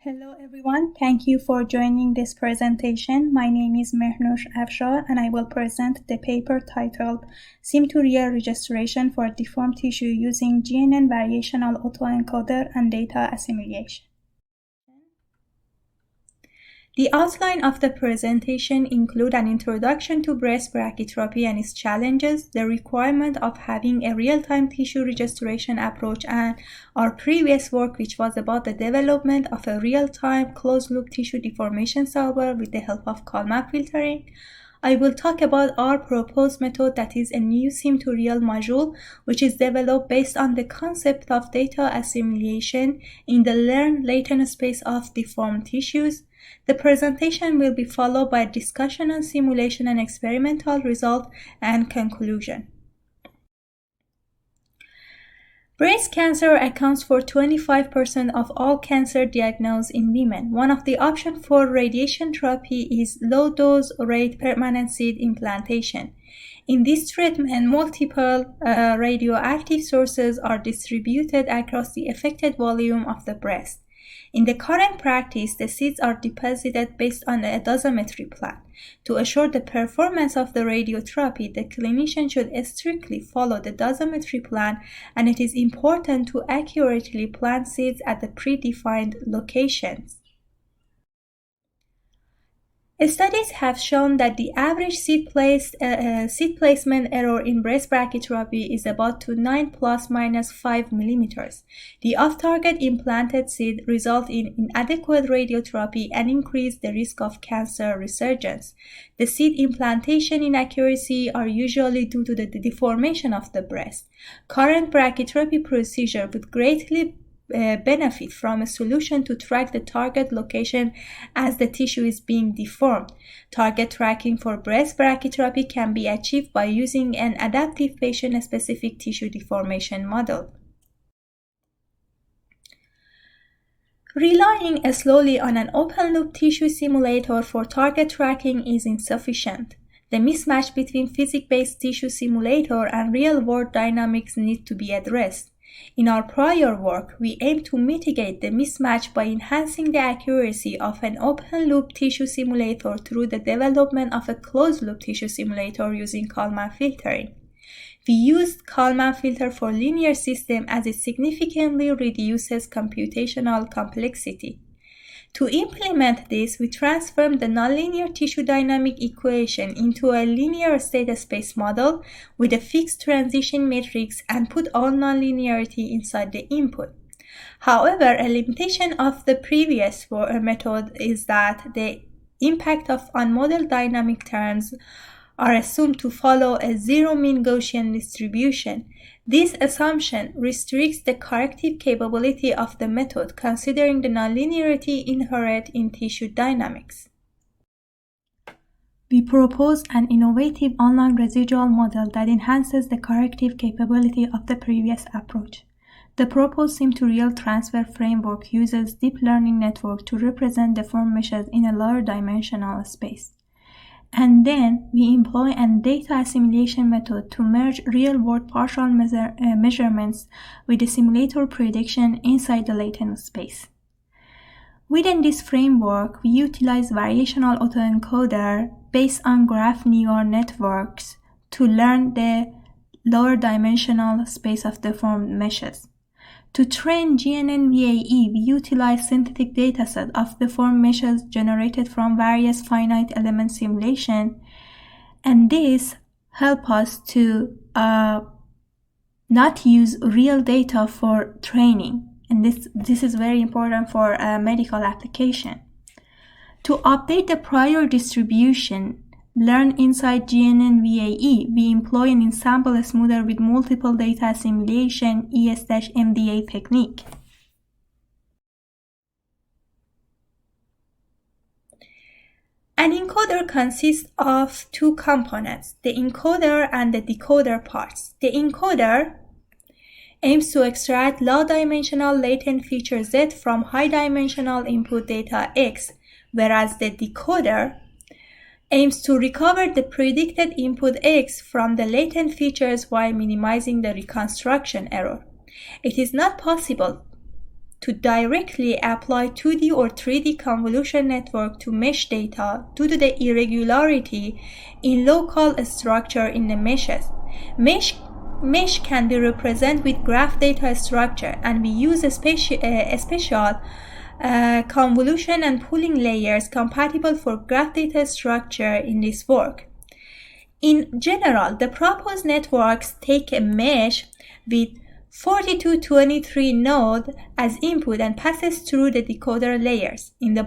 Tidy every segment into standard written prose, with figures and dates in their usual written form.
Hello everyone, thank you for joining this presentation. My name is Mehrnoush Afshar and I will present the paper titled Sim-to-Real Registration for Deformed Tissue using GNN Variational Autoencoder and Data Assimilation. The outline of the presentation includes an introduction to breast brachytrophy and its challenges, the requirement of having a real-time tissue registration approach, and our previous work which was about the development of a real-time closed-loop tissue deformation solver with the help of Kalman filtering. I will talk about our proposed method, that is a new sim-to-real module which is developed based on the concept of data assimilation in the learned latent space of deformed tissues. The presentation will be followed by a discussion on simulation and experimental result and conclusion. Breast cancer accounts for 25% of all cancer diagnosed in women. One of the options for radiation therapy is low-dose rate permanent seed implantation. In this treatment, multiple radioactive sources are distributed across the affected volume of the breast. In the current practice, the seeds are deposited based on a dosimetry plan. To assure the performance of the radiotherapy, the clinician should strictly follow the dosimetry plan, and it is important to accurately plant seeds at the predefined locations. Studies have shown that the average seed placement error in breast brachytherapy is about 9 ± 5 mm. The off-target implanted seed result in inadequate radiotherapy and increase the risk of cancer resurgence. The seed implantation inaccuracy are usually due to the deformation of the breast. Current brachytherapy procedure would greatly benefit from a solution to track the target location as the tissue is being deformed. Target tracking for breast brachytherapy can be achieved by using an adaptive patient-specific tissue deformation model. Relying solely on an open-loop tissue simulator for target tracking is insufficient. The mismatch between physics-based tissue simulator and real-world dynamics need to be addressed. In our prior work, we aim to mitigate the mismatch by enhancing the accuracy of an open-loop tissue simulator through the development of a closed-loop tissue simulator using Kalman filtering. We used Kalman filter for linear system as it significantly reduces computational complexity. To implement this, we transformed the nonlinear tissue dynamic equation into a linear state space model with a fixed transition matrix and put all nonlinearity inside the input. However, a limitation of the previous method is that the impact of unmodeled dynamic terms are assumed to follow a zero mean Gaussian distribution. This assumption restricts the corrective capability of the method, considering the nonlinearity inherent in tissue dynamics. We propose an innovative online residual model that enhances the corrective capability of the previous approach. The proposed sim-to-real transfer framework uses deep learning network to represent deformed meshes in a lower dimensional space. And then we employ a data assimilation method to merge real-world partial measurements with the simulator prediction inside the latent space. Within this framework, we utilize variational autoencoder based on graph neural networks to learn the lower dimensional space of deformed meshes. To train GNN-VAE, we utilize synthetic dataset of deformed meshes generated from various finite element simulation, and this helps us to not use real data for training, and this is very important for medical application. To update the prior distribution learned inside GNN-VAE, we employ an ensemble smoother with multiple data assimilation ES-MDA technique. An encoder consists of two components, the encoder and the decoder parts. The encoder aims to extract low-dimensional latent feature Z from high-dimensional input data X, whereas the decoder aims to recover the predicted input X from the latent features while minimizing the reconstruction error. It is not possible to directly apply 2D or 3D convolution network to mesh data due to the irregularity in local structure in the meshes. Mesh can be represented with graph data structure, and we use a special convolution and pooling layers compatible for graph data structure in this work. In general, the proposed networks take a mesh with 4223 node as input and passes through the decoder layers. In the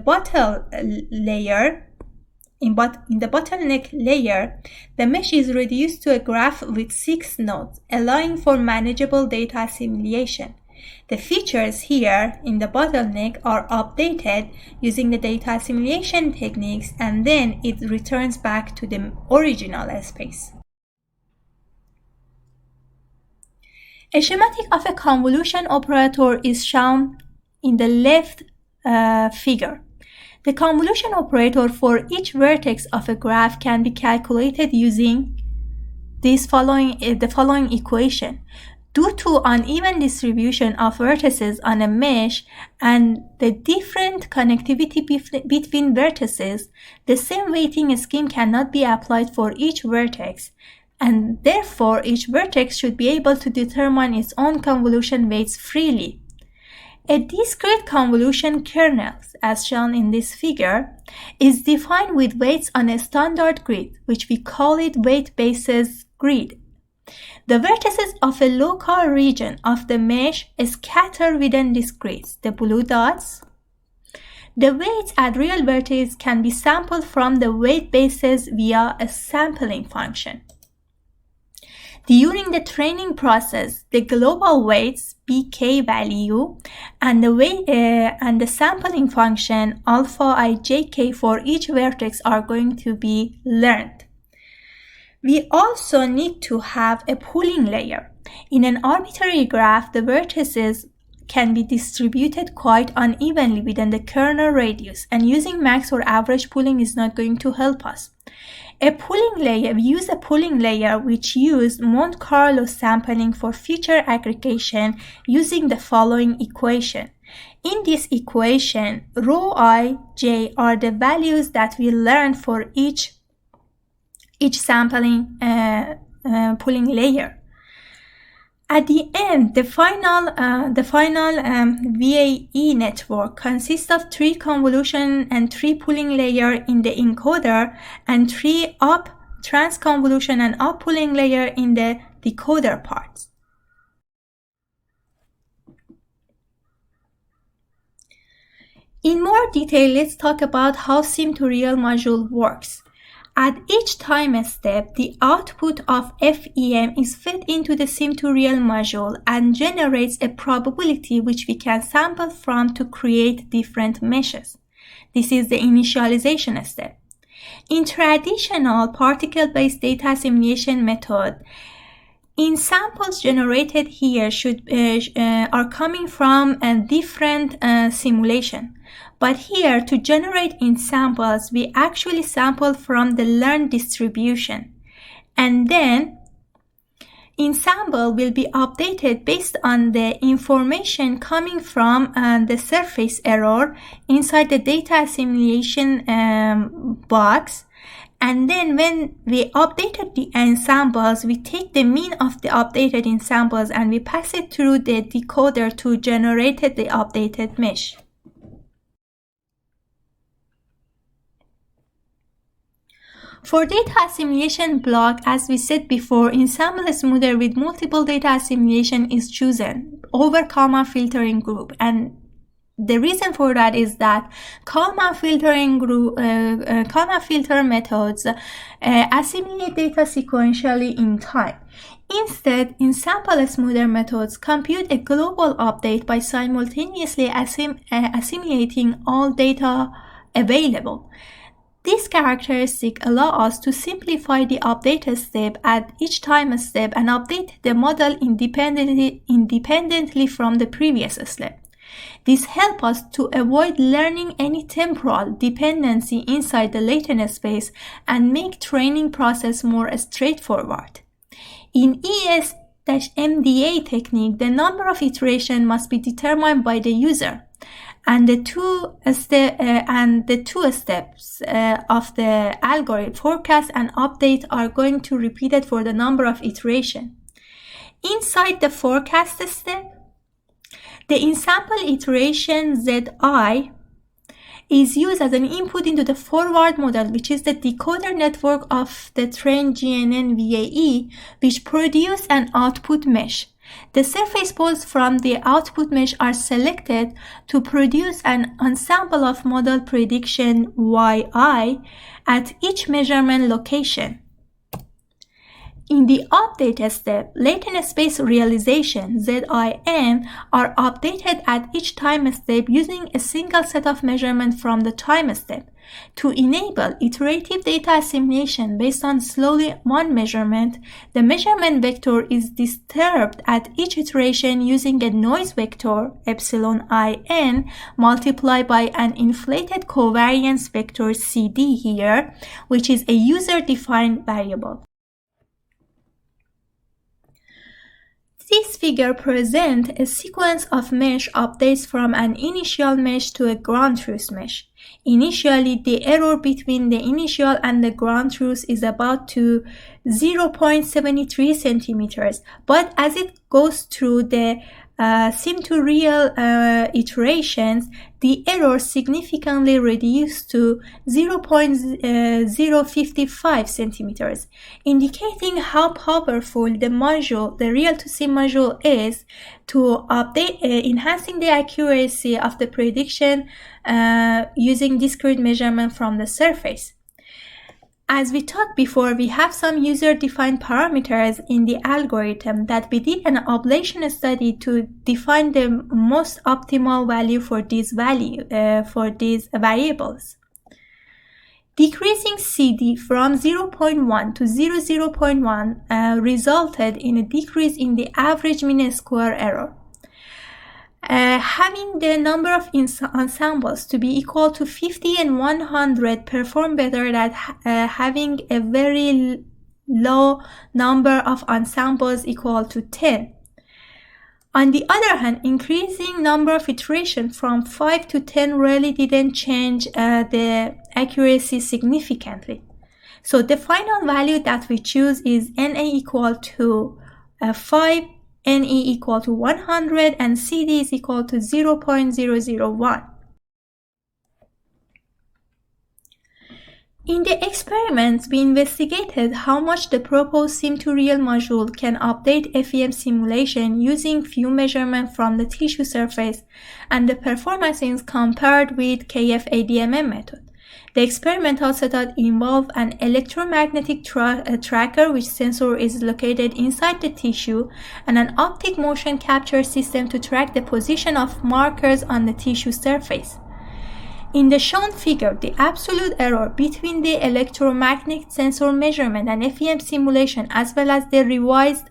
bottleneck layer, the mesh is reduced to a graph with 6 nodes, allowing for manageable data assimilation. The features here in the bottleneck are updated using the data assimilation techniques, and then it returns back to the original space. A schematic of a convolution operator is shown in the left figure. The convolution operator for each vertex of a graph can be calculated using the following equation. Due to uneven distribution of vertices on a mesh and the different connectivity between vertices, the same weighting scheme cannot be applied for each vertex, and therefore each vertex should be able to determine its own convolution weights freely. A discrete convolution kernel, as shown in this figure, is defined with weights on a standard grid, which we call it weight basis grid. The vertices of a local region of the mesh scatter within this grid, the blue dots. The weights at real vertices can be sampled from the weight basis via a sampling function. During the training process, the global weights bk value and the sampling function alpha ijk for each vertex are going to be learned. We also need to have a pooling layer. In an arbitrary graph, the vertices can be distributed quite unevenly within the kernel radius, and using max or average pooling is not going to help us. We use a pooling layer which uses Monte Carlo sampling for feature aggregation using the following equation. In this equation, rho I, j are the values that we learn for each sampling pooling layer. At the end, the final VAE network consists of 3 convolution and 3 pooling layer in the encoder and 3 up transconvolution and up pooling layer in the decoder parts. In more detail, let's talk about how sim-to-real module works. At each time step, the output of FEM is fed into the sim-to-real module and generates a probability which we can sample from to create different meshes. This is the initialization step. In traditional particle-based data assimilation method, in samples generated here are coming from a different simulation. But here, to generate in samples, we actually sample from the learned distribution. And then, in sample will be updated based on the information coming from the surface error inside the data assimilation box. And then when we updated the ensembles, we take the mean of the updated ensembles and we pass it through the decoder to generate the updated mesh. For data assimilation block, as we said before, ensemble smoother with multiple data assimilation is chosen over Kalman filtering group, and the reason for that is that Kalman filter methods assimilate data sequentially in time. Instead, ensemble smoother methods compute a global update by simultaneously assimilating all data available. This characteristic allows us to simplify the update step at each time step and update the model independently from the previous step. This helps us to avoid learning any temporal dependency inside the latent space and make training process more straightforward. In GNN-MDA technique, the number of iterations must be determined by the user, and the two steps of the algorithm, forecast and update, are going to repeat it for the number of iterations. Inside the forecast step, the in-sample iteration Zi is used as an input into the forward model, which is the decoder network of the trained GNN-VAE, which produce an output mesh. The surface poles from the output mesh are selected to produce an ensemble of model prediction yi at each measurement location. In the update step, latent space realization (ZIN) are updated at each time step using a single set of measurements from the time step. To enable iterative data assimilation based on slowly one measurement, the measurement vector is disturbed at each iteration using a noise vector εIn multiplied by an inflated covariance vector CD here, which is a user-defined variable. This figure presents a sequence of mesh updates from an initial mesh to a ground truth mesh. Initially, the error between the initial and the ground truth is about to 0.73 centimeters, but as it goes through the sim-to-real iterations, the error significantly reduced to 0.055 centimeters, indicating how powerful the module, the real-to-sim module, is to update, enhancing the accuracy of the prediction using discrete measurement from the surface. As we talked before, we have some user-defined parameters in the algorithm that we did an ablation study to define the most optimal value for these variables. Decreasing CD from 0.1 to 0.1 resulted in a decrease in the average mean square error. Having the number of ensembles to be equal to 50 and 100 perform better than having a very low number of ensembles equal to 10. On the other hand, increasing number of iterations from 5 to 10 really didn't change the accuracy significantly. So the final value that we choose is NA equal to 5, NE equal to 100, and CD is equal to 0.001. In the experiments, we investigated how much the proposed sim-to-real module can update FEM simulation using few measurements from the tissue surface, and the performance is compared with KF-ADMM method. The experimental setup involved an electromagnetic tracker, which sensor is located inside the tissue, and an optic motion capture system to track the position of markers on the tissue surface. In the shown figure, the absolute error between the electromagnetic sensor measurement and FEM simulation, as well as the revised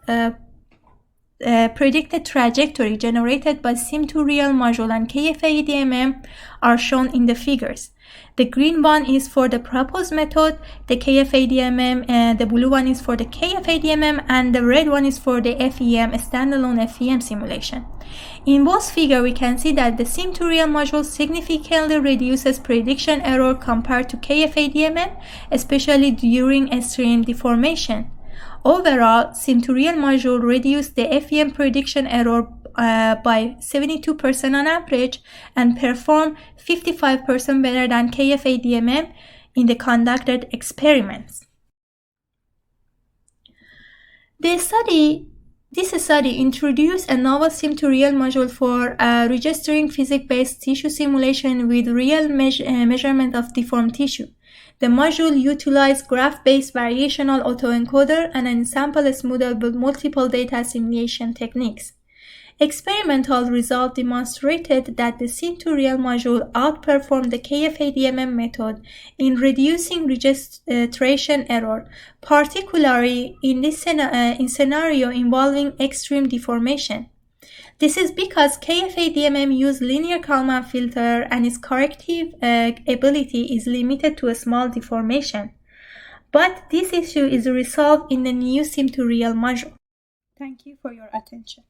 predicted trajectory generated by sim-to-real module and KF-ADMM, are shown in the figures. The green one is for the proposed method, the KF-ADMM, the blue one is for the KF-ADMM, and the red one is for the FEM, standalone FEM simulation. In both figures, we can see that the sim-to-real module significantly reduces prediction error compared to KF-ADMM, especially during extreme deformation. Overall, sim-to-real module reduced the FEM prediction error by 72% on average and performed 55% better than KF-ADMM in the conducted experiments. This study introduced a novel sim-to-real module for registering physics-based tissue simulation with real measurement of deformed tissue. The module utilized graph-based variational autoencoder and ensemble smoothable multiple data assimilation techniques. Experimental results demonstrated that the sim-to-real module outperformed the KF-ADMM method in reducing registration error, particularly in scenario involving extreme deformation. This is because KF-ADMM uses linear Kalman filter and its corrective ability is limited to a small deformation. But this issue is resolved in the new sim-to-real module. Thank you for your attention.